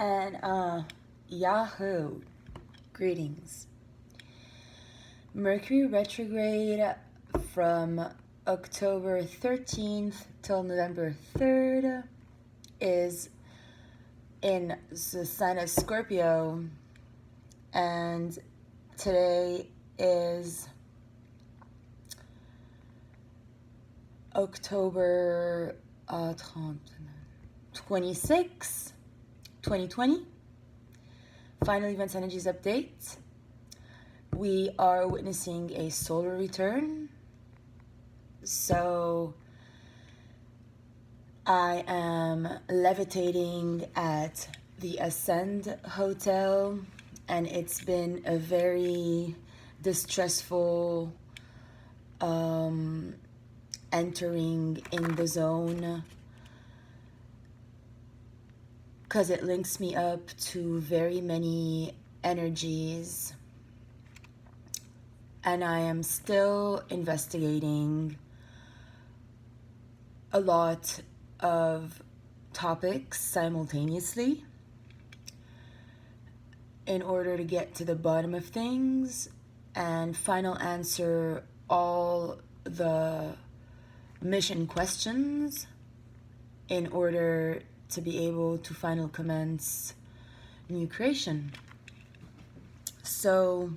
And Yahoo, greetings. Mercury retrograde from October 13th till November 3rd is in the sign of Scorpio, and today is October 26, 2020. Final events energies update. We are witnessing a solar return. So I am levitating at the Ascend Hotel, and it's been a very distressful entering in the zone, because it links me up to very many energies, and I am still investigating a lot of topics simultaneously in order to get to the bottom of things and final answer all the mission questions in order to be able to finally commence new creation. So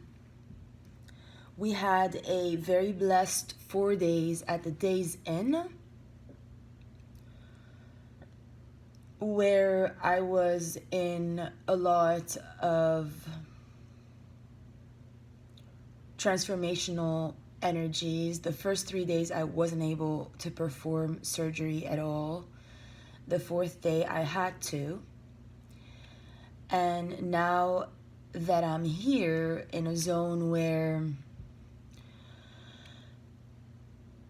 we had a very blessed 4 days at the Days Inn, where I was in a lot of transformational energies. The first 3 days I wasn't able to perform surgery at all. The fourth day I had to. And now that I'm here in a zone where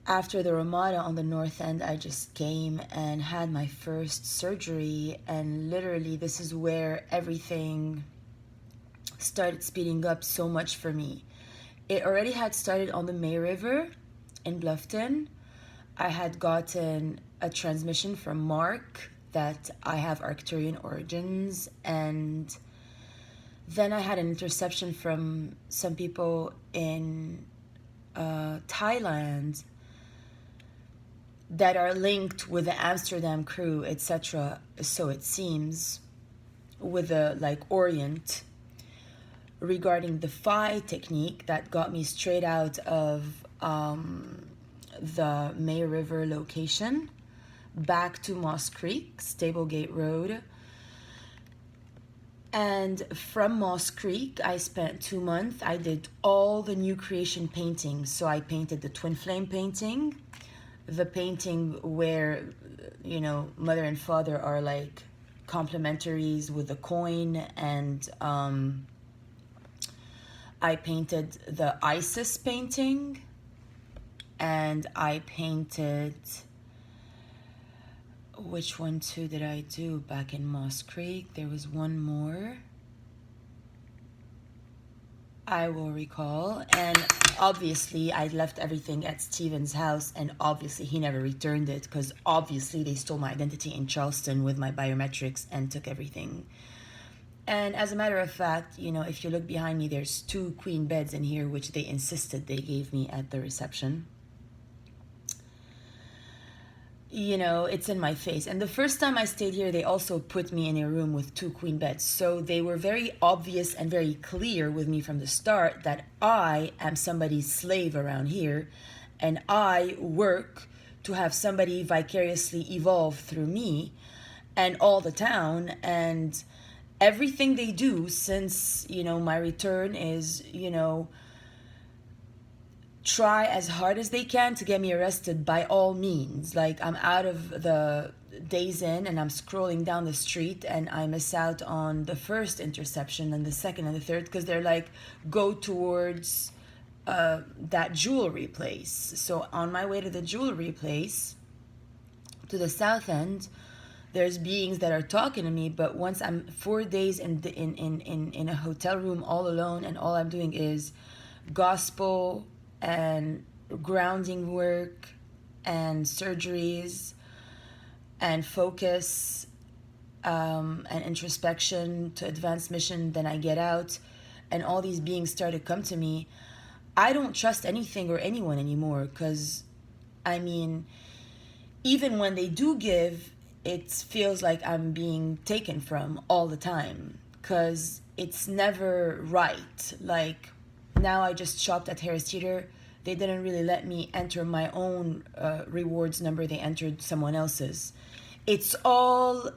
after the Ramada on the north end, I just came and had my first surgery, and literally this is where everything started speeding up so much for me. It already had started on the May River in Bluffton. I had gotten a transmission from Mark that I have Arcturian origins, and then I had an interception from some people in Thailand that are linked with the Amsterdam crew, etc. So it seems, with the Orient, regarding the Phi technique that got me straight out of the May River location back to Moss Creek, Stablegate Road. And from Moss Creek, I spent 2 months. I did all the new creation paintings. So I painted the twin flame painting, the painting where, mother and father are like complementaries with the coin, and I painted the Isis painting, and I painted, which one too did I do back in Moss Creek? There was one more I will recall. And obviously I left everything at Steven's house, and obviously he never returned it, because obviously they stole my identity in Charleston with my biometrics and took everything. And as a matter of fact, if you look behind me, there's 2 queen beds in here, which they insisted they gave me at the reception. It's in my face. And the first time I stayed here, they also put me in a room with 2 queen beds. So they were very obvious and very clear with me from the start that I am somebody's slave around here, and I work to have somebody vicariously evolve through me and all the town. And everything they do since, my return is, try as hard as they can to get me arrested by all means. Like, I'm out of the Days Inn and I'm scrolling down the street and I miss out on the first interception and the second and the third, because they're like, go towards that jewelry place. So on my way to the jewelry place, to the south end, there's beings that are talking to me. But once I'm 4 days in a hotel room all alone, and all I'm doing is gospel and grounding work and surgeries and focus and introspection to advanced mission. Then I get out, and all these beings start to come to me. I don't trust anything or anyone anymore, because, I mean, even when they do give, it feels like I'm being taken from all the time, because it's never right. Like, now I just shopped at Harris Teeter. They didn't really let me enter my own rewards number. They entered someone else's. It's all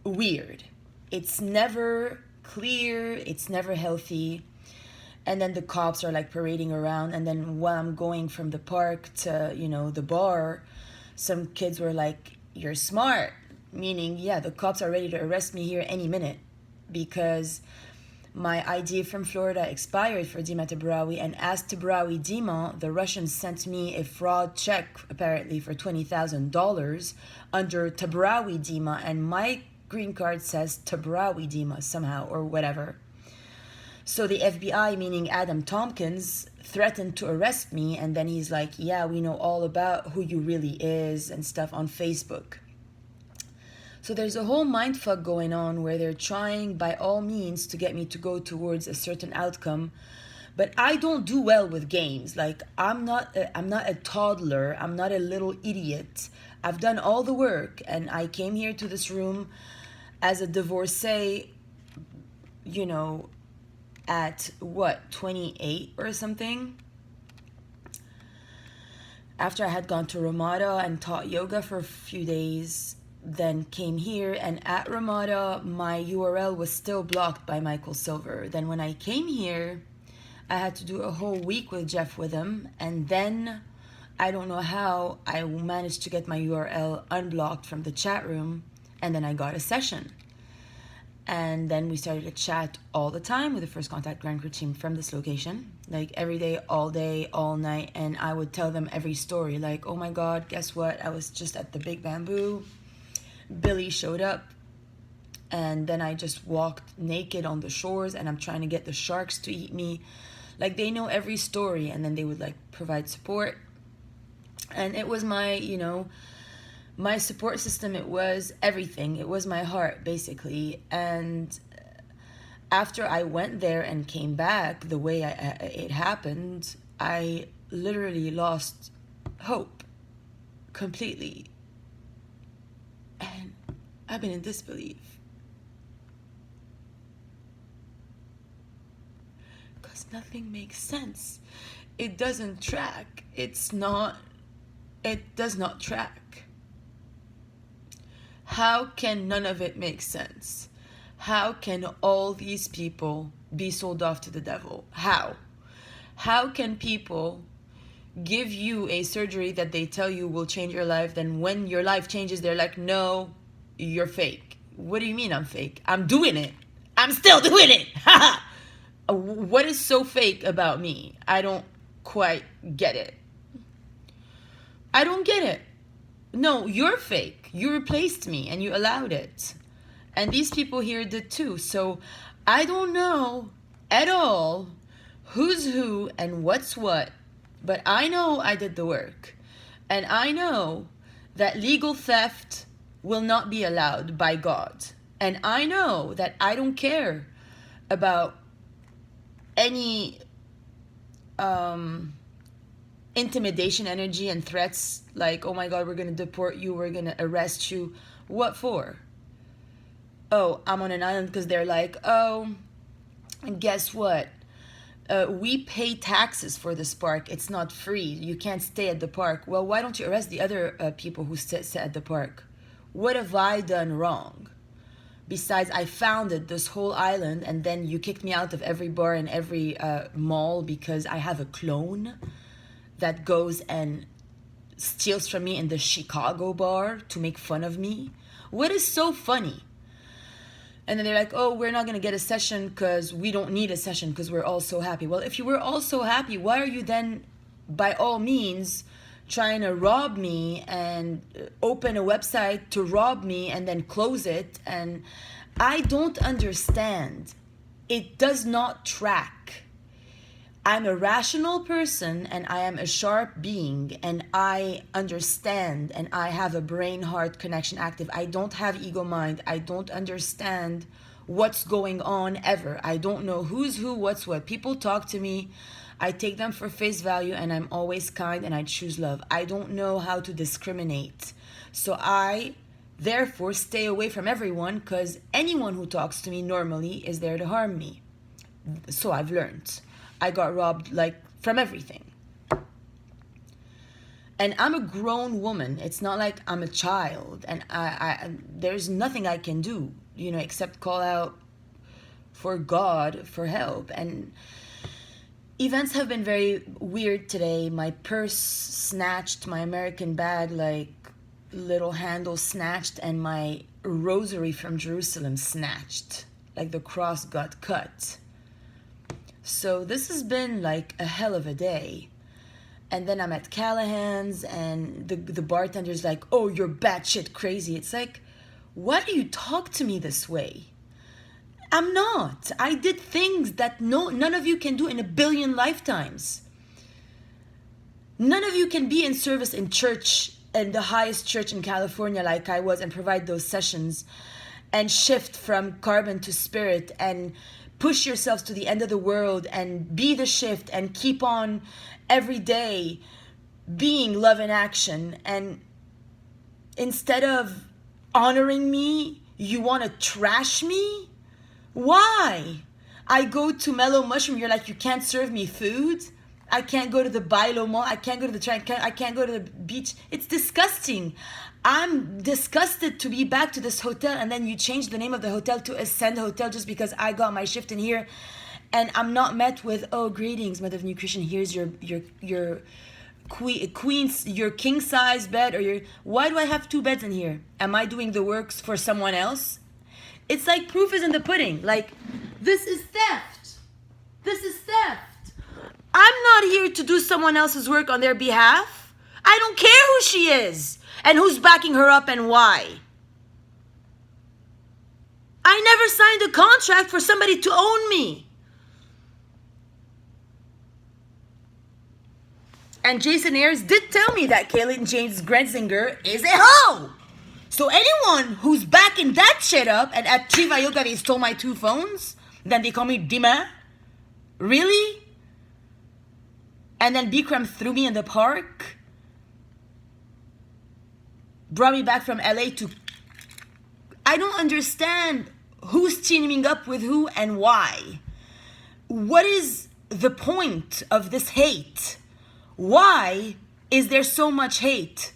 weird. It's never clear. It's never healthy. And then the cops are like parading around. And then while I'm going from the park to, the bar, some kids were like, "You're smart." Meaning, yeah, the cops are ready to arrest me here any minute, because my ID from Florida expired for Dima Tabrawi, and as Tabrawi Dima, the Russians sent me a fraud check apparently for $20,000 under Tabrawi Dima, and my green card says Tabrawi Dima somehow, or whatever. So the FBI, meaning Adam Tompkins, threatened to arrest me, and then he's like, "Yeah, we know all about who you really is," and stuff on Facebook. So there's a whole mindfuck going on where they're trying by all means to get me to go towards a certain outcome. But I don't do well with games. Like, I'm not a toddler. I'm not a little idiot. I've done all the work, and I came here to this room as a divorcee, at 28 or something? After I had gone to Ramada and taught yoga for a few days, then came here, and at Ramada my URL was still blocked by Michael Silver. Then when I came here, I had to do a whole week with Jeff with him, and then I don't know how I managed to get my URL unblocked from the chat room, and then I got a session. And then we started to chat all the time with the First Contact Grand Crew team from this location, like every day, all night. And I would tell them every story, like, "Oh my God, guess what? I was just at the Big Bamboo. Billy showed up, and then I just walked naked on the shores, and I'm trying to get the sharks to eat me." Like, they know every story, and then they would like provide support. And it was my, my support system. It was everything. It was my heart, basically. And after I went there and came back the way it happened, I literally lost hope completely. And I've been in disbelief. Because nothing makes sense. It doesn't track. It does not track. How can none of it make sense? How can all these people be sold off to the devil? How? How can people give you a surgery that they tell you will change your life, then when your life changes, they're like, "No, you're fake"? What do you mean I'm fake? I'm doing it. I'm still doing it. What is so fake about me? I don't quite get it. I don't get it. No, you're fake. You replaced me and you allowed it. And these people here did too. So I don't know at all who's who and what's what. But I know I did the work. And I know that legal theft will not be allowed by God. And I know that I don't care about any intimidation energy and threats like, "Oh my God, we're going to deport you, we're going to arrest you." What for? Oh, I'm on an island because they're like, "Oh, and guess what? We pay taxes for this park. It's not free. You can't stay at the park." Well, why don't you arrest the other people who sit at the park? What have I done wrong? Besides, I founded this whole island, and then you kicked me out of every bar and every mall because I have a clone that goes and steals from me in the Chicago bar to make fun of me. What is so funny? And then they're like, "Oh, we're not going to get a session because we don't need a session because we're all so happy." Well, if you were all so happy, why are you then, by all means, trying to rob me and open a website to rob me and then close it? And I don't understand. It does not track. I'm a rational person and I am a sharp being and I understand and I have a brain-heart connection active. I don't have ego mind. I don't understand what's going on ever. I don't know who's who, what's what. People talk to me. I take them for face value and I'm always kind and I choose love. I don't know how to discriminate. So I therefore stay away from everyone because anyone who talks to me normally is there to harm me. So I've learned. I got robbed like from everything. And I'm a grown woman. It's not like I'm a child and I there's nothing I can do, you know, except call out for God for help. And events have been very weird today. My purse snatched, my American bag, like little handle snatched, and my rosary from Jerusalem snatched. Like the cross got cut. So this has been like a hell of a day. And then I'm at Callahan's and the bartender's like, oh, you're batshit crazy. It's like, why do you talk to me this way? I'm not. I did things that none of you can do in a billion lifetimes. None of you can be in service in church, in the highest church in California like I was, and provide those sessions and shift from carbon to spirit and push yourselves to the end of the world and be the shift and keep on every day being love in action. And instead of honoring me, you want to trash me? Why? I go to Mellow Mushroom, you're like, you can't serve me food? I can't go to the Bailo Mall, I can't go to the train, I can't go to the beach. It's disgusting. I'm disgusted to be back to this hotel, and then you change the name of the hotel to Ascend Hotel just because I got my shift in here, and I'm not met with, oh, greetings, Mother of New Creation, here's your queen's, your king size bed, or your, why do I have 2 beds in here? Am I doing the works for someone else? It's like proof is in the pudding. Like, this is theft. This is theft. I'm not here to do someone else's work on their behalf. I don't care who she is and who's backing her up and why. I never signed a contract for somebody to own me. And Jason Ayers did tell me that Caitlyn James Grenzinger is a hoe. So anyone who's backing that shit up, and at Chiva Yoga they stole my 2 phones, then they call me Dima? Really? And then Bikram threw me in the park, brought me back from LA to... I don't understand who's teaming up with who and why. What is the point of this hate? Why is there so much hate?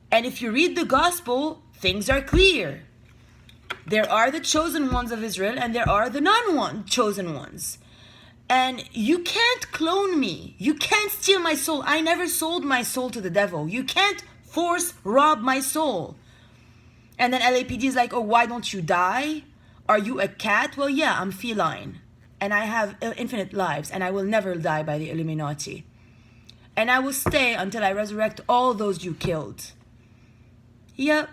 And if you read the gospel, things are clear. There are the chosen ones of Israel and there are the non-chosen ones. And you can't clone me. You can't steal my soul. I never sold my soul to the devil. You can't rob my soul. And then LAPD is like, oh, why don't you die? Are you a cat? Well, yeah, I'm feline. And I have infinite lives. And I will never die by the Illuminati. And I will stay until I resurrect all those you killed. Yep.